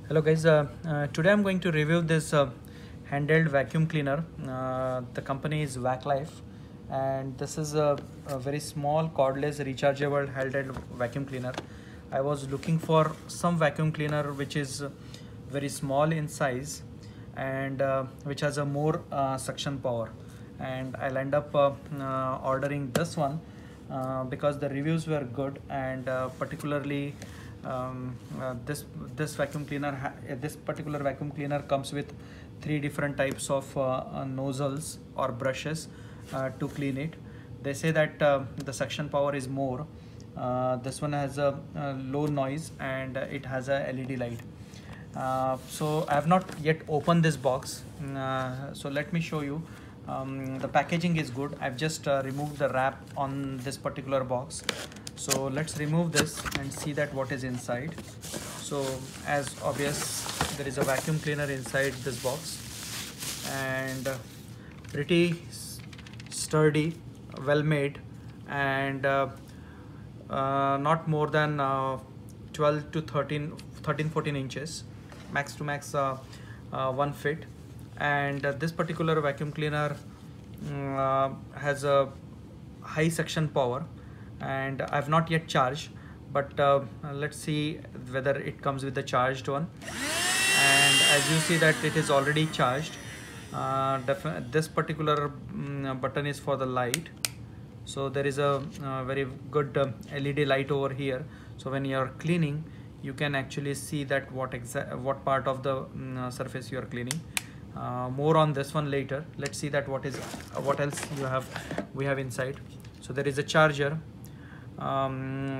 Hello guys, today I'm going to review this handheld vacuum cleaner. The company is VacLife, and this is a very small cordless rechargeable handheld vacuum cleaner. I was looking for some vacuum cleaner which is very small in size and which has a more suction power, and I'll end up ordering this one because the reviews were good, and particularly this vacuum cleaner this particular vacuum cleaner comes with three different types of nozzles or brushes to clean it. They say that the suction power is more. This one has a low noise, and it has a LED light. So I have not yet opened this box, so let me show you. The packaging is good. I've just removed the wrap on this particular box. So let's remove this and see that what is inside. So as obvious, there is a vacuum cleaner inside this box, and pretty sturdy, well made, and not more than 12 to 13 14 inches, max to max 1 feet. And this particular vacuum cleaner has a high suction power, and I've not yet charged, but let's see whether it comes with the charged one. And as you see that it is already charged. This particular button is for the light, so there is a very good LED light over here. So when you are cleaning, you can actually see that what part of the surface you are cleaning. More on this one later. Let's see that what else we have inside. So there is a charger,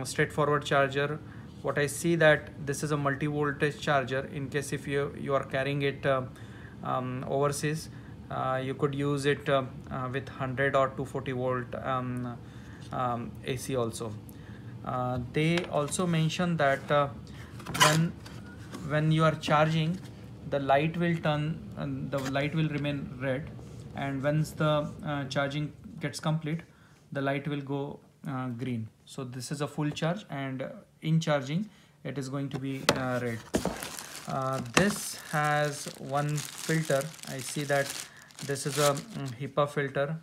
straightforward charger. What I see that this is a multi-voltage charger. In case if you are carrying it overseas, you could use it with 100 or 240 volt AC also. They also mention that when you are charging, the light will turn and the light will remain red, and once the charging gets complete, the light will go green. So this is a full charge, and in charging it is going to be red. This has one filter. I see that this is a HEPA filter,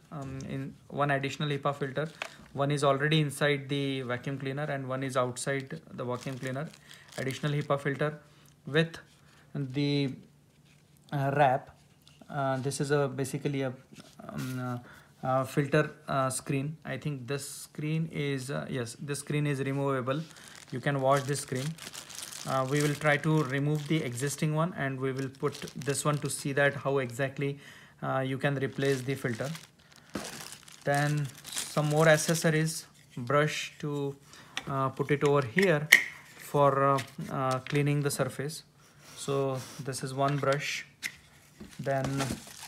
in one additional HEPA filter. One is already inside the vacuum cleaner and one is outside the vacuum cleaner. Additional HEPA filter with the wrap. This is basically a filter screen. I think this screen is yes, this screen is removable. You can wash this screen. We will try to remove the existing one, and we will put this one to see that how exactly you can replace the filter. Then some more accessories, brush to put it over here for cleaning the surface. So this is one brush. Then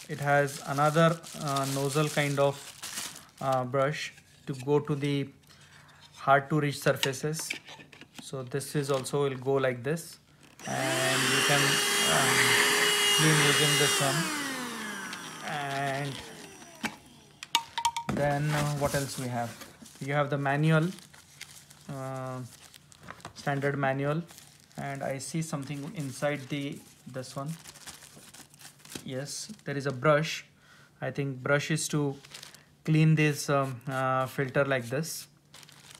it has another nozzle kind of brush to go to the hard to reach surfaces. So this is also will go like this, and you can clean using this one. And then what else we have? You have the manual, standard manual, and I see something inside this one. Yes, there is a brush. I think brush is to clean this filter like this.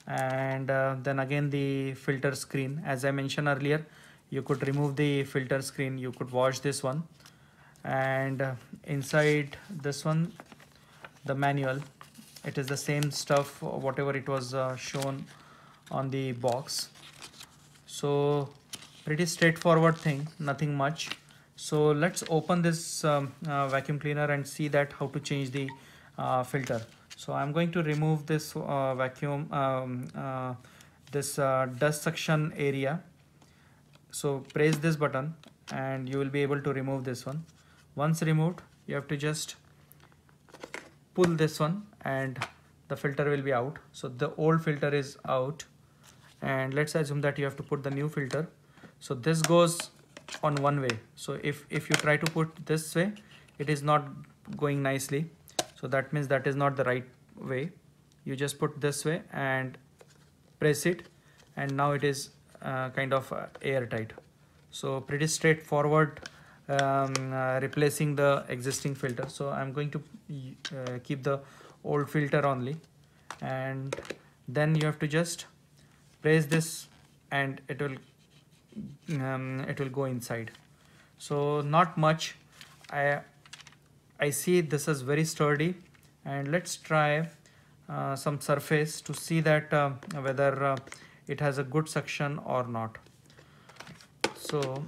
And then again the filter screen. As I mentioned earlier, you could remove the filter screen, you could wash this one. And inside this one, the manual, it is the same stuff whatever it was shown on the box. So pretty straightforward thing, nothing much. So let's open this vacuum cleaner and see that how to change the filter. So I'm going to remove this dust suction area. So press this button and you will be able to remove this one. Once removed, you have to just pull this one and the filter will be out. So the old filter is out, and let's assume that you have to put the new filter. So this goes on one way. So if you try to put this way, it is not going nicely. So that means that is not the right way. You just put this way and press it, and now it is kind of airtight. So pretty straightforward, replacing the existing filter. So I'm going to keep the old filter only, and then you have to just press this and it will go inside. So not much. I see this is very sturdy, and let's try some surface to see that whether it has a good suction or not. So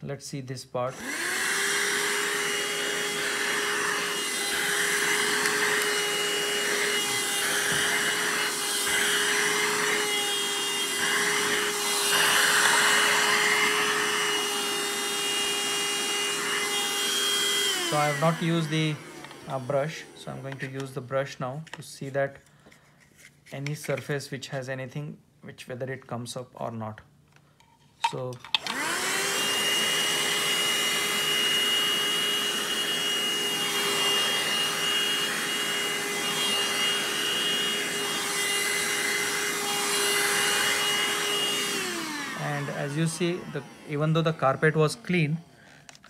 let's see this part. So I have not used the brush, so I'm going to use the brush now to see that any surface which has anything, which whether it comes up or not. So and as you see, even though the carpet was clean,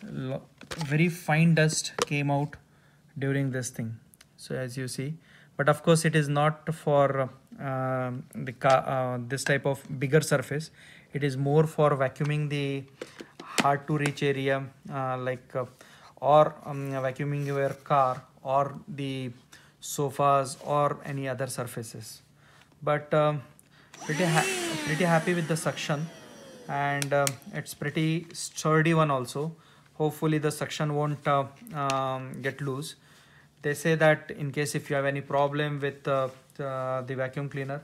very fine dust came out during this thing. So as you see, but of course it is not for this type of bigger surface. It is more for vacuuming the hard to reach area, or vacuuming your car or the sofas or any other surfaces. But pretty happy with the suction, and it's pretty sturdy one also. Hopefully the suction won't get loose. They say that in case if you have any problem with the vacuum cleaner,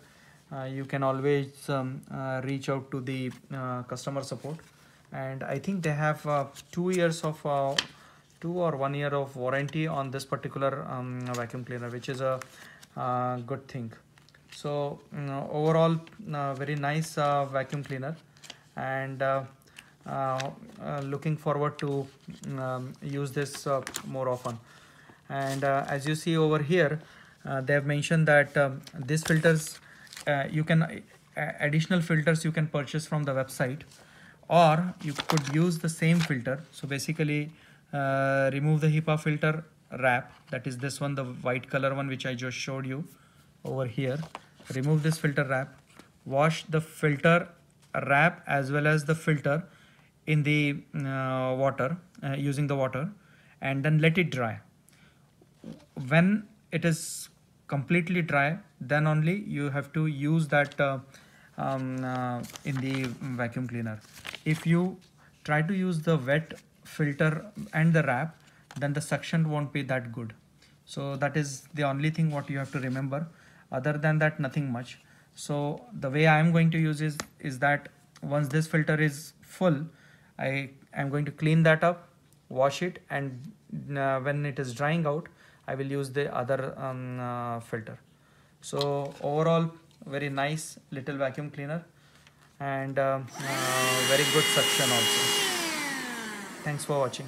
you can always reach out to the customer support, and I think they have 2 years of 2 or 1 year of warranty on this particular vacuum cleaner, which is a good thing. So overall, very nice vacuum cleaner, and looking forward to use this more often. And as you see over here, they have mentioned that these filters, you can additional filters you can purchase from the website, or you could use the same filter. So basically, remove the HEPA filter wrap, that is this one, the white color one which I just showed you over here. Remove this filter wrap, wash the filter wrap as well as the filter in the water, using the water, and then let it dry. When it is completely dry, then only you have to use that in the vacuum cleaner. If you try to use the wet filter and the wrap, then the suction won't be that good. So that is the only thing what you have to remember. Other than that, nothing much. So the way I am going to use is that once this filter is full, I am going to clean that up, wash it, and when it is drying out, I will use the other filter. So overall, very nice little vacuum cleaner, and very good suction also. Thanks for watching.